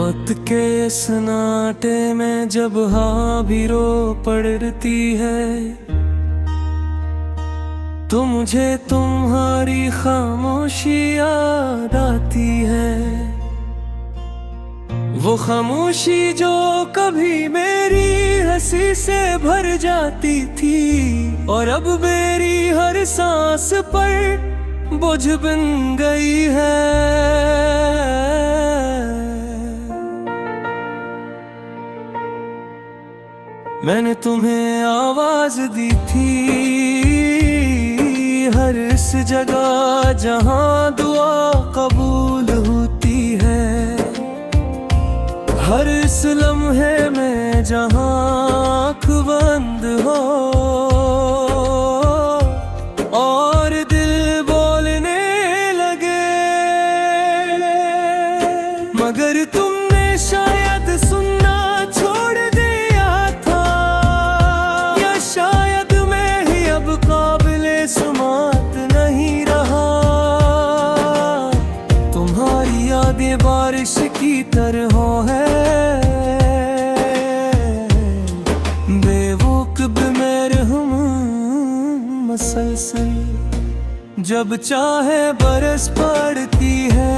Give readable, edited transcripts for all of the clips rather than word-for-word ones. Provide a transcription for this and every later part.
मौत के सन्नाटे में जब हाँ भी रो पड़ती है, तो मुझे तुम्हारी खामोशी याद आती है। वो खामोशी जो कभी मेरी हंसी से भर जाती थी, और अब मेरी हर सांस पर बोझ बन गई है। मैंने तुम्हें आवाज दी थी हर इस जगह जहां दुआ कबूल होती है, हर इस लम्हे में जहां आँख बंद हो और दिल बोलने लगे। मगर तुमने शायद सुनना छोड़ दिया था, या शायद मैं ही अब काबिले सुमात नहीं रहा। तुम्हारी यादें बारिश की तरह है, बेवकूफ मरहम मसलसल जब चाहे बरस पड़ती है,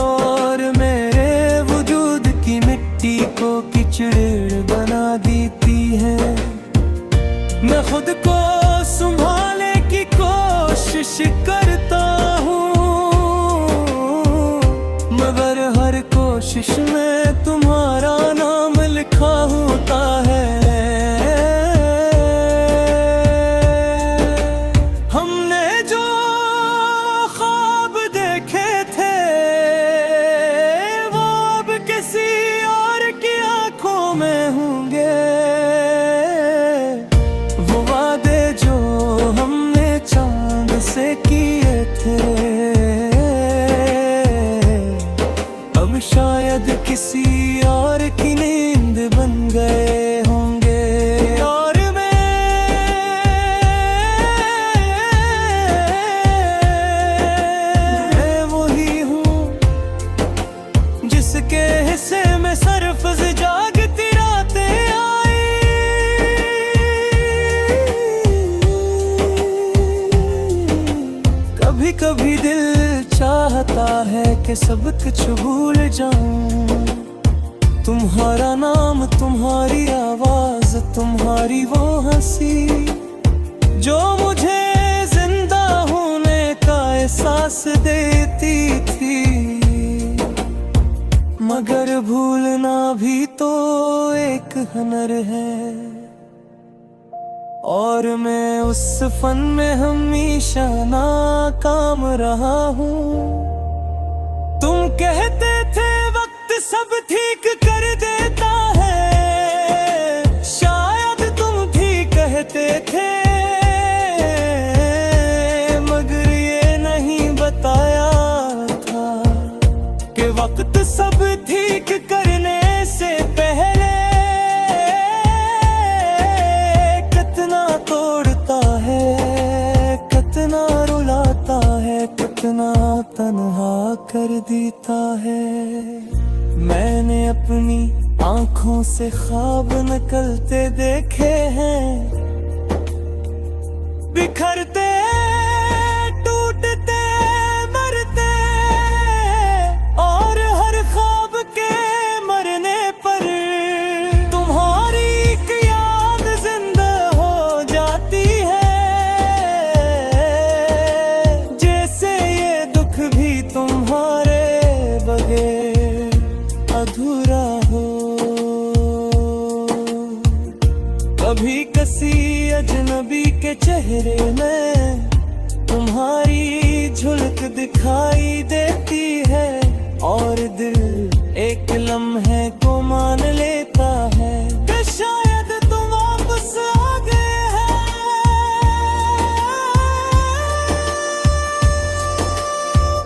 और मेरे वजूद की मिट्टी को कीचड़ बना देती है। मैं खुद को संभालने की कोशिश करता हूँ, मगर हर कोशिश में तुम्हारा नाम लिखा होता है। हमने जो ख्वाब देखे थे वो अब किसी और की आंखों में होंगे। वो वादे जो हमने चांद से किए थे अब शायद किसी और की नींद बन गए होंगे। और मैं वही हूँ जिसके हिस्से में सरफस जागती रातें आई। कभी कभी दिल चाहता है कि सब कुछ भूल जाऊं, तुम्हारा नाम, तुम्हारी आवाज, तुम्हारी वो हंसी जो मुझे जिंदा होने का एहसास देती थी। मगर भूलना भी तो एक हुनर है, और मैं उस फन में हमेशा नाकाम रहा हूँ। तुम कहते थे वक्त सब ठीक कर देता है, शायद तुम भी कहते थे, मगर ये नहीं बताया था कि वक्त सब ठीक करने से पहले कितना तोड़ता है, कितना रुलाता है, कितना तन्हा कर देता है। मैंने अपनी आंखों से ख्वाब निकलते देखे हैं, बिखरते टूटते मरते, और हर ख्वाब के मरने पर तुम्हारी एक याद जिंदा हो जाती है। जैसे ये दुख भी तुम्हारे बगैर अधूरा हो। कभी किसी अजनबी के चेहरे में तुम्हारी झलक दिखाई देती है, और दिल एक लम्हे को मान लेता है कि शायद तुम वापस आ गए हैं।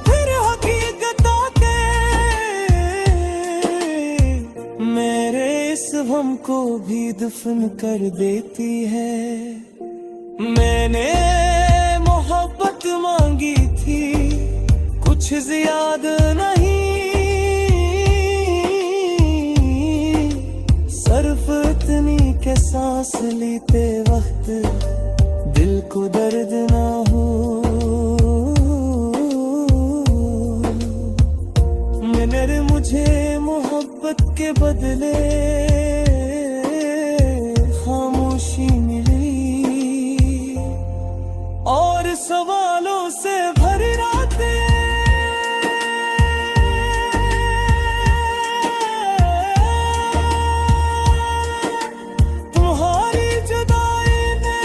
फिर हकीकत आके मेरे इस गम को भी दफन कर देती है। मैंने मोहब्बत मांगी थी, कुछ कुछ याद नहीं, सिर्फ इतनी के सांस लेते वक्त दिल को दर्द ना हो। मैंने मुझे मोहब्बत के बदले खामोशी मिली और सवालों से भरी रातें। तुम्हारी जुदाई ने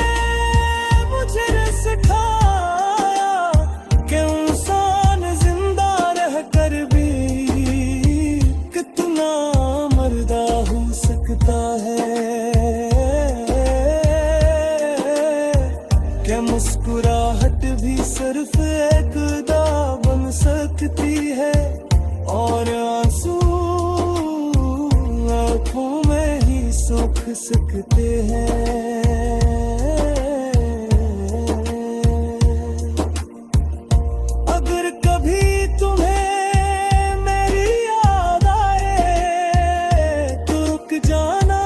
मुझे सिखाया कि इंसान जिंदा रह कर भी कितना मर्दा हो सकता है, क्या मुस्कुराहट भी सिर्फ एक दा बन सकती है और आंसू आंखों में ही सूख सकते हैं। अगर कभी तुम्हें मेरी याद आए तो रुक जाना,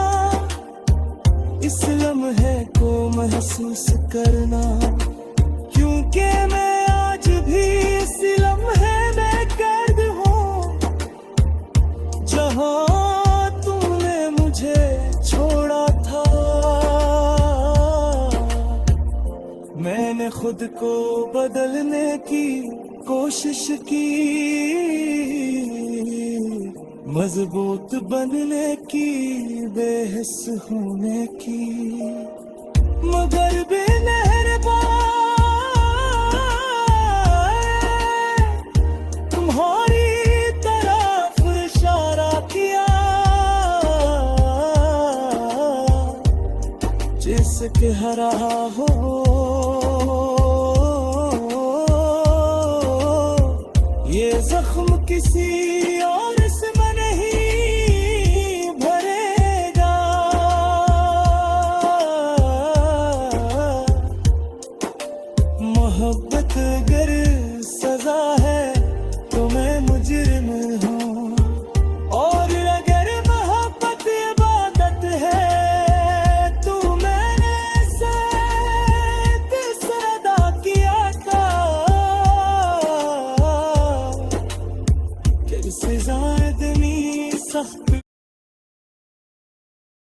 इस लम्हे को महसूस करना, क्योंकि मैं आज भी इस लम्हे में कैद हूँ जहाँ तुमने मुझे छोड़ा था। मैंने खुद को बदलने की कोशिश की, मजबूत बनने की, बेहिस होने की, मगर बेमेहरबान तुम्हारी तरफ इशारा किया, जिसके हरा हो ये जख्म किसी